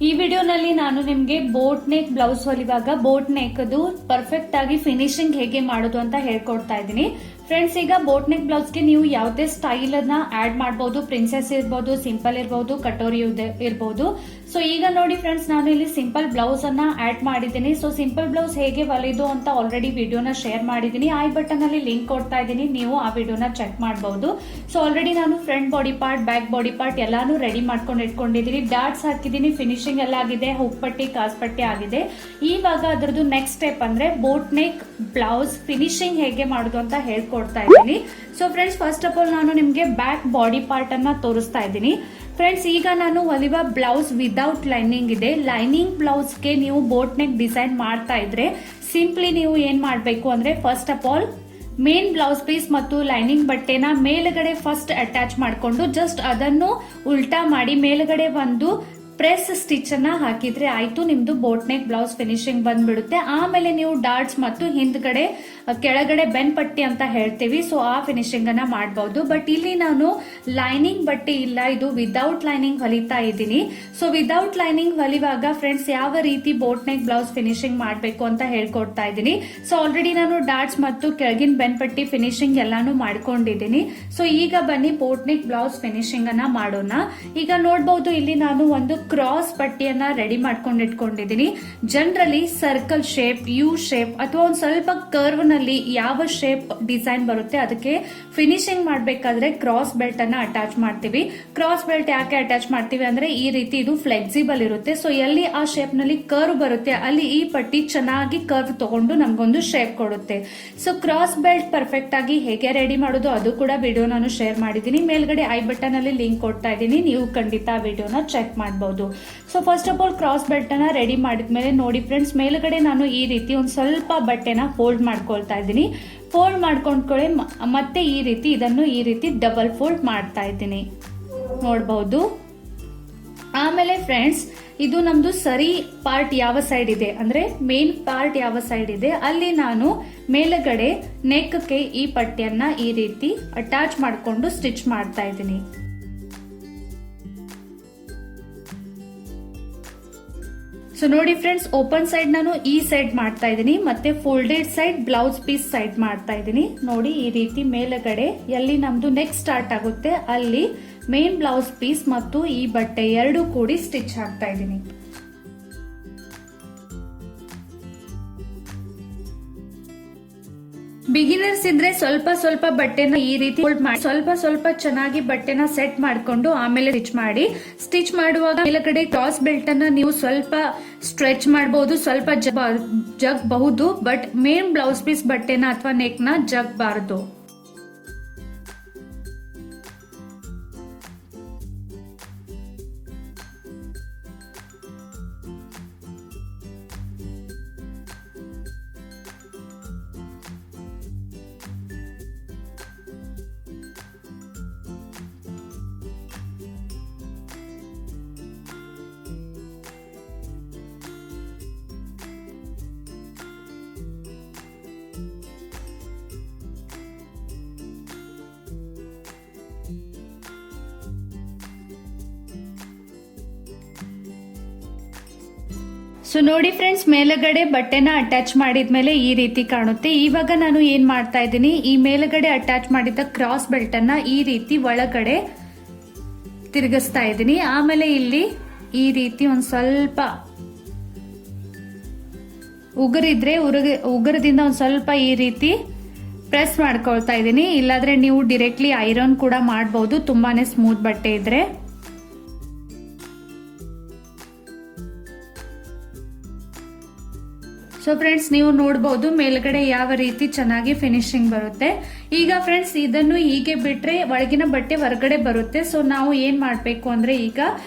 ಈ ವಿಡಿಯೋನಲ್ಲಿ ನಾನು ನಿಮ್ಗೆ ಬೋಟ್ ನೆಕ್ ಬ್ಲೌಸ್ ಹೊಲಿವಾಗ ಬೋಟ್ ನೆಕ್ ಅದು ಪರ್ಫೆಕ್ಟ್ ಆಗಿ ಫಿನಿಶಿಂಗ್ ಹೇಗೆ ಮಾಡೋದು ಅಂತ ಹೇಳ್ಕೊಡ್ತಾ ಇದ್ದೀನಿ. ಫ್ರೆಂಡ್ಸ್, ಈಗ ಬೋಟ್ ನೆಕ್ ಬ್ಲೌಸ್ ಗೆ ನೀವು ಯಾವುದೇ ಸ್ಟೈಲ್ ಅನ್ನ ಆಡ್ ಮಾಡಬಹುದು. ಪ್ರಿನ್ಸೆಸ್ ಇರಬಹುದು, ಸಿಂಪಲ್ ಇರಬಹುದು, ಕಟೋರಿ ಇರಬಹುದು. ಸೊ ಈಗ ನೋಡಿ ಫ್ರೆಂಡ್ಸ್, ನಾನು ಇಲ್ಲಿ ಸಿಂಪಲ್ ಬ್ಲೌಸ್ ಅನ್ನ ಆಡ್ ಮಾಡಿದ್ದೀನಿ. ಸೊ ಸಿಂಪಲ್ ಬ್ಲೌಸ್ ಹೇಗೆ ಹೊಲಿದು ಅಂತ ಆಲ್ರೆಡಿ ವಿಡಿಯೋನ ಶೇರ್ ಮಾಡಿದ್ದೀನಿ. ಐ ಬಟನ್ ಅಲ್ಲಿ ಲಿಂಕ್ ಕೊಡ್ತಾ ಇದ್ದೀನಿ, ನೀವು ಆ ವಿಡಿಯೋನ ಚೆಕ್ ಮಾಡಬಹುದು. ಸೊ ಆಲ್ರೆಡಿ ನಾನು front body part, back body part ಎಲ್ಲಾನು ರೆಡಿ ಮಾಡ್ಕೊಂಡು ಇಟ್ಕೊಂಡಿದ್ದೀನಿ. ಡಾಟ್ಸ್ ಹಾಕಿದ್ದೀನಿ, ಫಿನಿಶಿಂಗ್ ಎಲ್ಲ ಆಗಿದೆ, ಹುಕ್ ಪಟ್ಟಿ, ಕಾಸ್ ಪಟ್ಟಿ ಆಗಿದೆ. ಇವಾಗ ಅದರದ್ದು ನೆಕ್ಸ್ಟ್ ಸ್ಟೆಪ್ ಅಂದ್ರೆ ಬೋಟ್ ನೆಕ್ ಬ್ಲೌಸ್ ಫಿನಿಶಿಂಗ್ ಹೇಗೆ ಮಾಡೋದು ಅಂತ ಹೇಳ್ಕೊಡ್ತಾ ಇದ್ದೀನಿ. So friends, first of all ನಾನು ನಿಮ್ಗೆ ಬ್ಯಾಕ್ ಬಾಡಿ ಪಾರ್ಟ್ ಅನ್ನ ತೋರಿಸ್ತಾ ಇದ್ದೀನಿ. ಫ್ರೆಂಡ್ಸ್, ಈಗ ನಾನು ಹೊಲಿವ ಬ್ಲೌಸ್ ವಿದೌಟ್ ಲೈನಿಂಗ್ ಇದೆ. ಲೈನಿಂಗ್ ಬ್ಲೌಸ್ಗೆ ನೀವು ಬೋಟ್ ನೆಕ್ ಡಿಸೈನ್ ಮಾಡ್ತಾ ಇದ್ರೆ ಸಿಂಪ್ಲಿ ನೀವು ಏನ್ ಮಾಡಬೇಕು ಅಂದ್ರೆ, first of all main blouse piece ಮತ್ತು ಲೈನಿಂಗ್ ಬಟ್ಟೆನ ಮೇಲ್ಗಡೆ ಫಸ್ಟ್ ಅಟ್ಯಾಚ್ ಮಾಡಿಕೊಂಡು ಜಸ್ಟ್ ಅದನ್ನು ಉಲ್ಟಾ ಮಾಡಿ ಮೇಲ್ಗಡೆ ಒಂದು ಪ್ರೆಸ್ ಸ್ಟಿಚ್ ಅನ್ನ ಹಾಕಿದ್ರೆ ಆಯ್ತು, ನಿಮ್ದು ಬೋಟ್ ನೆಕ್ ಬ್ಲೌಸ್ ಫಿನಿಶಿಂಗ್ ಬಂದ್ಬಿಡುತ್ತೆ. ಆಮೇಲೆ ನೀವು ಡಾಟ್ಸ್ ಮತ್ತು ಹಿಂದ್ಗಡೆ ಕೆಳಗಡೆ ಬೆನ್ ಪಟ್ಟಿ ಅಂತ ಹೇಳ್ತೀವಿ, ಸೊ ಆ ಫಿನಿಶಿಂಗ್ ಅನ್ನ ಮಾಡಬಹುದು. ಬಟ್ ಇಲ್ಲಿ ನಾನು ಲೈನಿಂಗ್ ಬಟ್ಟೆ ಇಲ್ಲ, ಇದು ವಿದೌಟ್ ಲೈನಿಂಗ್ ಹೊಲಿತಾ ಇದ್ದೀನಿ. ಸೊ ವಿದೌಟ್ ಲೈನಿಂಗ್ ಹೊಲಿವಾಗ ಫ್ರೆಂಡ್ಸ್ ಯಾವ ರೀತಿ ಬೋಟ್ ನೆಕ್ ಬ್ಲೌಸ್ ಫಿನಿಶಿಂಗ್ ಮಾಡಬೇಕು ಅಂತ ಹೇಳ್ಕೊಡ್ತಾ ಇದ್ದೀನಿ. ಸೊ ಆಲ್ರೆಡಿ ನಾನು ಡಾಟ್ಸ್ ಮತ್ತು ಕೆಳಗಿನ ಬೆನ್ ಪಟ್ಟಿ ಫಿನಿಶಿಂಗ್ ಎಲ್ಲಾನು ಮಾಡ್ಕೊಂಡಿದ್ದೀನಿ. ಸೊ ಈಗ ಬನ್ನಿ ಬೋಟ್ ನೆಕ್ ಬ್ಲೌಸ್ ಫಿನಿಶಿಂಗ್ ಅನ್ನ ಮಾಡೋಣ. ಈಗ ನೋಡಬಹುದು, ಇಲ್ಲಿ ನಾನು ಒಂದು ಕ್ರಾಸ್ ಪಟ್ಟಿಯನ್ನ ರೆಡಿ ಮಾಡ್ಕೊಂಡು ಇಟ್ಕೊಂಡಿದ್ದೀನಿ. Generally circle shape, U shape ಅಥವಾ ಒಂದು ಸ್ವಲ್ಪ ಕರ್ವ್ ನಲ್ಲಿ ಯಾವ ಶೇಪ್ ಡಿಸೈನ್ ಬರುತ್ತೆ ಅದಕ್ಕೆ ಫಿನಿಶಿಂಗ್ ಮಾಡಬೇಕಾದ್ರೆ ಕ್ರಾಸ್ ಬೆಲ್ಟ್ ಅನ್ನ ಅಟ್ಯಾಚ್ ಮಾಡ್ತೀವಿ. ಕ್ರಾಸ್ ಬೆಲ್ಟ್ ಯಾಕೆ ಅಟ್ಯಾಚ್ ಮಾಡ್ತೀವಿ ಅಂದ್ರೆ ಈ ರೀತಿ ಇದು ಫ್ಲೆಕ್ಸಿಬಲ್ ಇರುತ್ತೆ. ಸೊ ಎಲ್ಲಿ ಆ ಶೇಪ್ ನಲ್ಲಿ ಕರ್ವ್ ಬರುತ್ತೆ ಅಲ್ಲಿ ಈ ಪಟ್ಟಿ ಚೆನ್ನಾಗಿ ಕರ್ವ್ ತಗೊಂಡು ನಮ್ಗೊಂದು ಶೇಪ್ ಕೊಡುತ್ತೆ. ಸೊ ಕ್ರಾಸ್ ಬೆಲ್ಟ್ ಪರ್ಫೆಕ್ಟ್ ಆಗಿ ಹೇಗೆ ರೆಡಿ ಮಾಡೋದು ಅದು ಕೂಡ ವಿಡಿಯೋ ನಾನು ಶೇರ್ ಮಾಡಿದ್ದೀನಿ. ಮೇಲ್ಗಡೆ ಐ ಬಟನ್ ಅಲ್ಲಿ ಲಿಂಕ್ ಕೊಡ್ತಾ ಇದ್ದೀನಿ, ನೀವು ಖಂಡಿತ ವಿಡಿಯೋನ ಚೆಕ್ ಮಾಡಬಹುದು. So first of all cross belt ಅನ್ನ ರೆಡಿ ಮಾಡಿದ್ಮೇಲೆ ನೋಡಿ ಫ್ರೆಂಡ್ಸ್, ಮೇಲ್ಗಡೆ ನಾನು ಈ ರೀತಿ ಒಂದು ಸ್ವಲ್ಪ ಬಟ್ಟೆನ ಫೋಲ್ಡ್ ಮಾಡ್ಕೊಳ್ತಾ ಇದ್ದೀನಿ. ಫೋಲ್ಡ್ ಮಾಡ್ಕೊಂಡ್ಕೊಳ್ಳಿ, ಮತ್ತೆ ಈ ರೀತಿ ಇದನ್ನು ಈ ರೀತಿ ಡಬಲ್ ಫೋಲ್ಡ್ ಮಾಡ್ತಾ ಇದ್ದೀನಿ, ನೋಡಬಹುದು. ಆಮೇಲೆ ಫ್ರೆಂಡ್ಸ್, ಇದು ನಮ್ದು ಸರಿ ಪಾರ್ಟ್ ಯಾವ ಸೈಡ್ ಇದೆ ಅಂದ್ರೆ ಮೇನ್ ಪಾರ್ಟ್ ಯಾವ ಸೈಡ್ ಇದೆ ಅಲ್ಲಿ ನಾನು ಮೇಲ್ಗಡೆ ನೆಕ್ಗೆ ಈ ಪಟ್ಟಿಯನ್ನ ಈ ರೀತಿ ಅಟ್ಯಾಚ್ ಮಾಡಿಕೊಂಡು ಸ್ಟಿಚ್ ಮಾಡ್ತಾ ಇದ್ದೀನಿ. ಸೊ ನೋಡಿ ಫ್ರೆಂಡ್ಸ್, ಓಪನ್ ಸೈಡ್ ನಾನು ಈ ಸೈಡ್ ಮಾಡ್ತಾ ಇದ್ದೀನಿ, ಮತ್ತೆ folded side blouse piece side ಮಾಡ್ತಾ ಇದ್ದೀನಿ. ನೋಡಿ ಈ ರೀತಿ ಮೇಲ್ಗಡೆ ಎಲ್ಲಿ ನಮ್ದು ನೆಕ್ ಸ್ಟಾರ್ಟ್ ಆಗುತ್ತೆ ಅಲ್ಲಿ ಮೇನ್ ಬ್ಲೌಸ್ ಪೀಸ್ ಮತ್ತು ಈ ಬಟ್ಟೆ ಎರಡು ಕೂಡಿ ಸ್ಟಿಚ್ ಹಾಕ್ತಾ ಇದ್ದೀನಿ. ಬಿಗಿನರ್ಸ್ ಇದ್ರೆ ಸ್ವಲ್ಪ ಸ್ವಲ್ಪ ಬಟ್ಟೆನ ಈ ರೀತಿ ಫೋಲ್ಡ್ ಮಾಡಿ ಸ್ವಲ್ಪ ಚೆನ್ನಾಗಿ ಬಟ್ಟೆನ ಸೆಟ್ ಮಾಡ್ಕೊಂಡು ಆಮೇಲೆ ಸ್ಟಿಚ್ ಮಾಡಿ. ಸ್ಟಿಚ್ ಮಾಡುವಾಗ ಮೇಲ್ಗಡೆ ಕ್ರಾಸ್ ಬೆಲ್ಟ್ ಅನ್ನ ನೀವು ಸ್ವಲ್ಪ ಸ್ಟ್ರೆಚ್ ಮಾಡಬಹುದು, ಸ್ವಲ್ಪ ಜಗ್ಬಹುದು, ಬಟ್ ಮೇನ್ ಬ್ಲೌಸ್ ಪೀಸ್ ಬಟ್ಟೆನ ಅಥವಾ ನೆಕ್ ನ ಜಗ್ಬಾರದು. ಸೊ ನೋಡಿ ಫ್ರೆಂಡ್ಸ್, ಮೇಲ್ಗಡೆ ಬಟ್ಟೆನ ಅಟ್ಯಾಚ್ ಮಾಡಿದ್ಮೇಲೆ ಈ ರೀತಿ ಕಾಣುತ್ತೆ. ಇವಾಗ ನಾನು ಏನ್ ಮಾಡ್ತಾ ಇದ್ದೀನಿ, ಈ ಮೇಲ್ಗಡೆ ಅಟ್ಯಾಚ್ ಮಾಡಿದ ಕ್ರಾಸ್ ಬೆಲ್ಟ್ ಅನ್ನ ಈ ರೀತಿ ಒಳಗಡೆ ತಿರುಗಿಸ್ತಾ ಇದ್ದೀನಿ. ಆಮೇಲೆ ಇಲ್ಲಿ ಈ ರೀತಿ ಒಂದ್ ಸ್ವಲ್ಪ ಉಗುರಿದ್ರೆ ಉಗುರದಿಂದ ಒಂದ್ ಸ್ವಲ್ಪ ಈ ರೀತಿ ಪ್ರೆಸ್ ಮಾಡ್ಕೊಳ್ತಾ ಇದ್ದೀನಿ. ಇಲ್ಲಾದ್ರೆ ನೀವು ಡೈರೆಕ್ಟ್ಲಿ ಐರನ್ ಕೂಡ ಮಾಡಬಹುದು, ತುಂಬಾನೇ ಸ್ಮೂತ್ ಬಟ್ಟೆ ಇದ್ರೆ. ಸೊ ಫ್ರೆಂಡ್ಸ್, ನೀವು ನೋಡಬಹುದು ಮೇಲ್ಗಡೆ ಯಾವ ರೀತಿ ಚೆನ್ನಾಗಿ ಫಿನಿಶಿಂಗ್ ಬರುತ್ತೆ. ಈಗ ಫ್ರೆಂಡ್ಸ್, ಇದನ್ನು ಹೀಗೆ ಬಿಟ್ರೆ ಒಳಗಿನ ಬಟ್ಟೆ ಹೊರಗಡೆ ಬರುತ್ತೆ. ಸೊ ನಾವು ಏನ್ ಮಾಡ್ಬೇಕು ಅಂದ್ರೆ, ಈಗ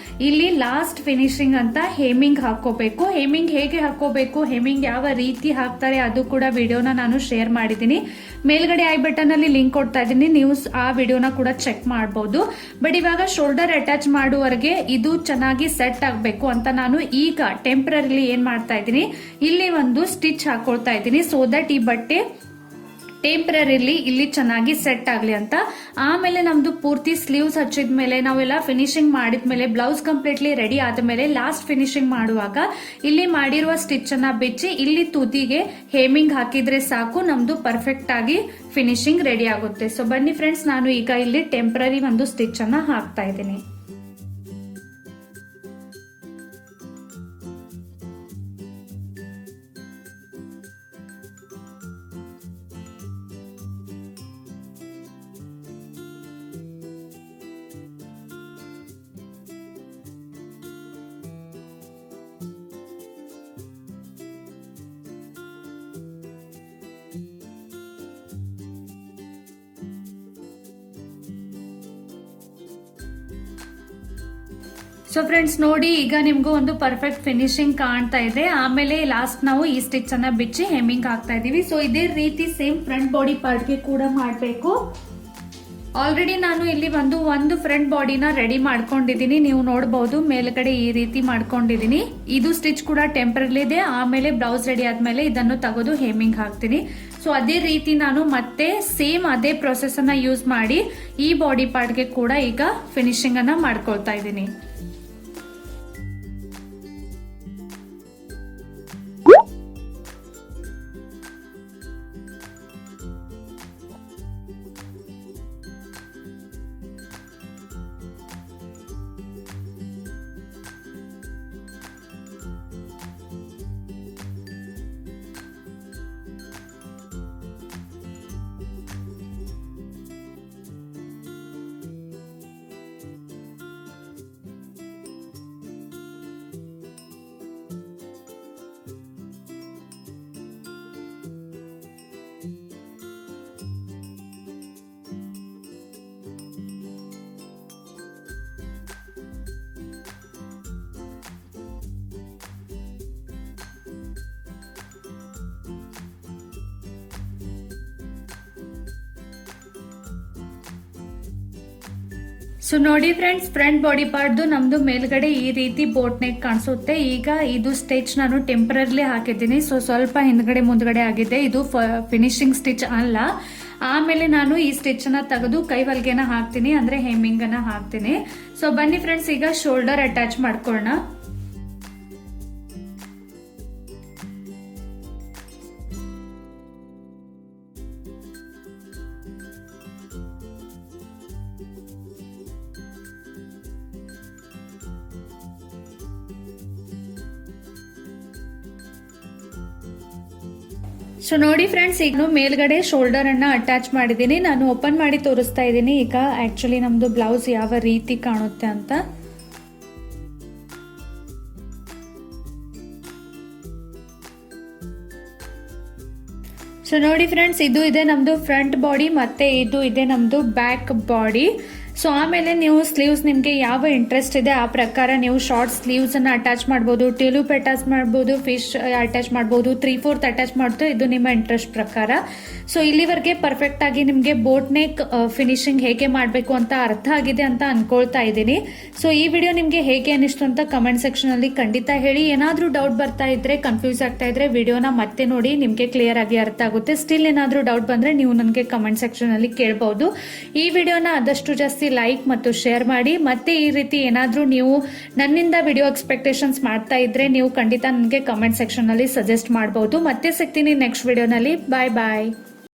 ಇಲ್ಲಿ ಲಾಸ್ಟ್ ಫಿನಿಶಿಂಗ್ ಅಂತ ಹೇಮಿಂಗ್ ಹಾಕೋಬೇಕು. ಹೇಮಿಂಗ್ ಹೇಗೆ ಹಾಕೋಬೇಕು, ಹೇಮಿಂಗ್ ಯಾವ ರೀತಿ ಹಾಕ್ತಾರೆ ಅದು ಕೂಡ ವಿಡಿಯೋನ ನಾನು ಶೇರ್ ಮಾಡಿದ್ದೀನಿ. ಮೇಲ್ಗಡೆ ಐ ಬಟನ್ ಅಲ್ಲಿ ಲಿಂಕ್ ಕೊಡ್ತಾ ಇದ್ದೀನಿ, ನೀವು ಆ ವಿಡಿಯೋನ ಕೂಡ ಚೆಕ್ ಮಾಡಬಹುದು. ಬಟ್ ಇವಾಗ ಶೋಲ್ಡರ್ ಅಟ್ಯಾಚ್ ಮಾಡುವವರೆಗೆ ಇದು ಚೆನ್ನಾಗಿ ಸೆಟ್ ಆಗಬೇಕು ಅಂತ ನಾನು ಈಗ ಟೆಂಪರರಿಲಿ ಏನ್ ಮಾಡ್ತಾ ಇದ್ದೀನಿ, ಇಲ್ಲಿ ಒಂದು ಸ್ಟಿಚ್ ಹಾಕೊಳ್ತಾ ಇದ್ದೀನಿ. ಸೊ ದಟ್ ಈ ಬಟ್ಟೆ ಟೆಂಪರರಿಲಿ ಇಲ್ಲಿ ಚೆನ್ನಾಗಿ ಸೆಟ್ ಆಗ್ಲಿ ಅಂತ. ಆಮೇಲೆ ನಮ್ದು ಪೂರ್ತಿ ಸ್ಲೀವ್ಸ್ ಹಚ್ಚಿದ್ಮೇಲೆ ನಾವೆಲ್ಲ ಫಿನಿಶಿಂಗ್ ಮಾಡಿದ್ಮೇಲೆ ಬ್ಲೌಸ್ ಕಂಪ್ಲೀಟ್ಲಿ ರೆಡಿ ಆದ್ಮೇಲೆ ಲಾಸ್ಟ್ ಫಿನಿಶಿಂಗ್ ಮಾಡುವಾಗ ಇಲ್ಲಿ ಮಾಡಿರುವ ಸ್ಟಿಚ್ ಅನ್ನ ಬಿಚ್ಚಿ ಇಲ್ಲಿ ತುದಿಗೆ ಹೇಮಿಂಗ್ ಹಾಕಿದ್ರೆ ಸಾಕು, ನಮ್ದು ಪರ್ಫೆಕ್ಟ್ ಆಗಿ ಫಿನಿಶಿಂಗ್ ರೆಡಿ ಆಗುತ್ತೆ. ಸೊ ಬನ್ನಿ ಫ್ರೆಂಡ್ಸ್, ನಾನು ಈಗ ಇಲ್ಲಿ ಟೆಂಪರರಿ ಒಂದು ಸ್ಟಿಚ್ ಅನ್ನ ಹಾಕ್ತಾ ಇದ್ದೀನಿ. ಸೊ ಫ್ರೆಂಡ್ಸ್ ನೋಡಿ, ಈಗ ನಿಮ್ಗೂ ಒಂದು ಪರ್ಫೆಕ್ಟ್ ಫಿನಿಶಿಂಗ್ ಕಾಣ್ತಾ ಇದೆ. ಆಮೇಲೆ ಲಾಸ್ಟ್ ನಾವು ಈ ಸ್ಟಿಚ್ ಅನ್ನ ಬಿಚ್ಚಿ ಹೆಮ್ಮಿಂಗ್ ಹಾಕ್ತಾ ಇದೀವಿ. ಸೊ ಇದೇ ರೀತಿ ಸೇಮ್ ಫ್ರಂಟ್ ಬಾಡಿ ಪಾರ್ಟ್ ಗೆ ಕೂಡ ಮಾಡಬೇಕು. ಆಲ್ರೆಡಿ ನಾನು ಇಲ್ಲಿ ಒಂದು ಫ್ರಂಟ್ ಬಾಡಿನ ರೆಡಿ ಮಾಡ್ಕೊಂಡಿದ್ದೀನಿ. ನೀವು ನೋಡಬಹುದು ಮೇಲ್ಗಡೆ ಈ ರೀತಿ ಮಾಡ್ಕೊಂಡಿದ್ದೀನಿ. ಇದು ಸ್ಟಿಚ್ ಕೂಡ ಟೆಂಪರರಿ ಇದೆ. ಆಮೇಲೆ ಬ್ಲೌಸ್ ರೆಡಿ ಆದ್ಮೇಲೆ ಇದನ್ನು ತೆಗೆದು ಹೇಮಿಂಗ್ ಹಾಕ್ತೀನಿ. ಸೊ ಅದೇ ರೀತಿ ನಾನು ಮತ್ತೆ ಸೇಮ್ ಅದೇ ಪ್ರೊಸೆಸ್ ಅನ್ನ ಯೂಸ್ ಮಾಡಿ ಈ ಬಾಡಿ ಪಾರ್ಟ್ ಗೆ ಕೂಡ ಈಗ ಫಿನಿಶಿಂಗ್ ಅನ್ನ ಮಾಡ್ಕೊಳ್ತಾ ಇದ್ದೀನಿ. ಸೊ ನೋಡಿ ಫ್ರೆಂಡ್ಸ್, ಫ್ರಂಟ್ ಬಾಡಿ ಪಾರ್ಟ್ ನಮ್ದು ಮೇಲ್ಗಡೆ ಈ ರೀತಿ ಬೋಟ್ ನೆಕ್ ಕಾಣಿಸುತ್ತೆ. ಈಗ ಇದು ಸ್ಟಿಚ್ ನಾನು ಟೆಂಪರರಿ ಹಾಕಿದ್ದೀನಿ. ಸೊ ಸ್ವಲ್ಪ ಹಿಂದ್ಗಡೆ ಮುಂದ್ಗಡೆ ಆಗಿದೆ. ಇದು ಫಿನಿಶಿಂಗ್ ಸ್ಟಿಚ್ ಅಲ್ಲ. ಆಮೇಲೆ ನಾನು ಈ ಸ್ಟಿಚ್ ಅನ್ನ ತೆಗೆದು ಕೈ ಹೊಲಿಗೆನ ಹಾಕ್ತೀನಿ, ಅಂದ್ರೆ ಹೆಮ್ಮಿಂಗ್ ಅನ್ನ ಹಾಕ್ತೀನಿ. ಸೊ ಬನ್ನಿ ಫ್ರೆಂಡ್ಸ್, ಈಗ ಶೋಲ್ಡರ್ ಅಟ್ಯಾಚ್ ಮಾಡ್ಕೊಳ್ಳೋಣ. ಸೊ ನೋಡಿ ಫ್ರೆಂಡ್ಸ್, ಈಗ ಮೇಲ್ಗಡೆ ಶೋಲ್ಡರ್ ಅನ್ನ ಅಟ್ಯಾಚ್ ಮಾಡಿದ್ದೀನಿ. ನಾನು ಓಪನ್ ಮಾಡಿ ತೋರಿಸ್ತಾ ಇದ್ದೀನಿ ಈಗ ಆಕ್ಚುಲಿ ನಮ್ದು ಬ್ಲೌಸ್ ಯಾವ ರೀತಿ ಕಾಣುತ್ತೆ ಅಂತ. ಸೊ ನೋಡಿ ಫ್ರೆಂಡ್ಸ್, ಇದು ಇದೆ ನಮ್ದು ಫ್ರಂಟ್ ಬಾಡಿ, ಮತ್ತೆ ಇದು ಇದೆ ನಮ್ದು ಬ್ಯಾಕ್ ಬಾಡಿ. ಸೊ ಆಮೇಲೆ ನೀವು ಸ್ಲೀವ್ಸ್ ನಿಮಗೆ ಯಾವ ಇಂಟ್ರೆಸ್ಟ್ ಇದೆ ಆ ಪ್ರಕಾರ ನೀವು ಶಾರ್ಟ್ ಸ್ಲೀವ್ಸ್ ಅನ್ನ ಅಟ್ಯಾಚ್ ಮಾಡಬಹುದು, ಟ್ಯೂಲಿಪ್ ಅಟ್ಯಾಚ್ ಮಾಡಬಹುದು, ಫಿಶ್ ಅಟ್ಯಾಚ್ ಮಾಡಬಹುದು, 3/4 ಅಟ್ಯಾಚ್ ಮಾಡ್ತು, ಇದು ನಿಮ್ಮ ಇಂಟ್ರೆಸ್ಟ್ ಪ್ರಕಾರ. ಸೊ ಇಲ್ಲಿವರೆಗೆ ಪರ್ಫೆಕ್ಟ್ ಆಗಿ ನಿಮಗೆ ಬೋಟ್ ನೆಕ್ ಫಿನಿಶಿಂಗ್ ಹೇಗೆ ಮಾಡಬೇಕು ಅಂತ ಅರ್ಥ ಆಗಿದೆ ಅಂತ ಅನ್ಕೊಳ್ತಾ ಇದ್ದೀನಿ. ಸೊ ಈ ವಿಡಿಯೋ ನಿಮಗೆ ಹೇಗೆ ಅನಿಸ್ತು ಅಂತ ಕಮೆಂಟ್ ಸೆಕ್ಷನ್ ಅಲ್ಲಿ ಖಂಡಿತ ಹೇಳಿ. ಏನಾದ್ರೂ ಡೌಟ್ ಬರ್ತಾ ಇದ್ರೆ, ಕನ್ಫ್ಯೂಸ್ ಆಗ್ತಾ ಇದ್ರೆ ವಿಡಿಯೋನ ಮತ್ತೆ ನೋಡಿ, ನಿಮಗೆ ಕ್ಲಿಯರ್ ಆಗಿ ಅರ್ಥ ಆಗುತ್ತೆ. ಸ್ಟಿಲ್ ಏನಾದ್ರೂ ಡೌಟ್ ಬಂದ್ರೆ ನೀವು ನನಗೆ ಕಮೆಂಟ್ ಸೆಕ್ಷನ್ ಅಲ್ಲಿ ಕೇಳಬಹುದು. ಈ ವಿಡಿಯೋನ ಆದಷ್ಟು ಜಾಸ್ತಿ ಲೈಕ್ ಮತ್ತು ಶೇರ್ ಮಾಡಿ. ಮತ್ತೆ ಈ ರೀತಿ ಏನಾದ್ರೂ ನೀವು ನನ್ನಿಂದ ವಿಡಿಯೋ ಎಕ್ಸ್ಪೆಕ್ಟೇಷನ್ಸ್ ಮಾಡ್ತಾ ಇದ್ರೆ ನೀವು ಖಂಡಿತ ನನಗೆ ಕಮೆಂಟ್ ಸೆಕ್ಷನ್ ಅಲ್ಲಿ ಸಜೆಸ್ಟ್ ಮಾಡಬಹುದು. ಮತ್ತೆ ಸಿಗ್ತೀನಿ ನೆಕ್ಸ್ಟ್ ವಿಡಿಯೋನಲ್ಲಿ. ಬಾಯ್ ಬಾಯ್.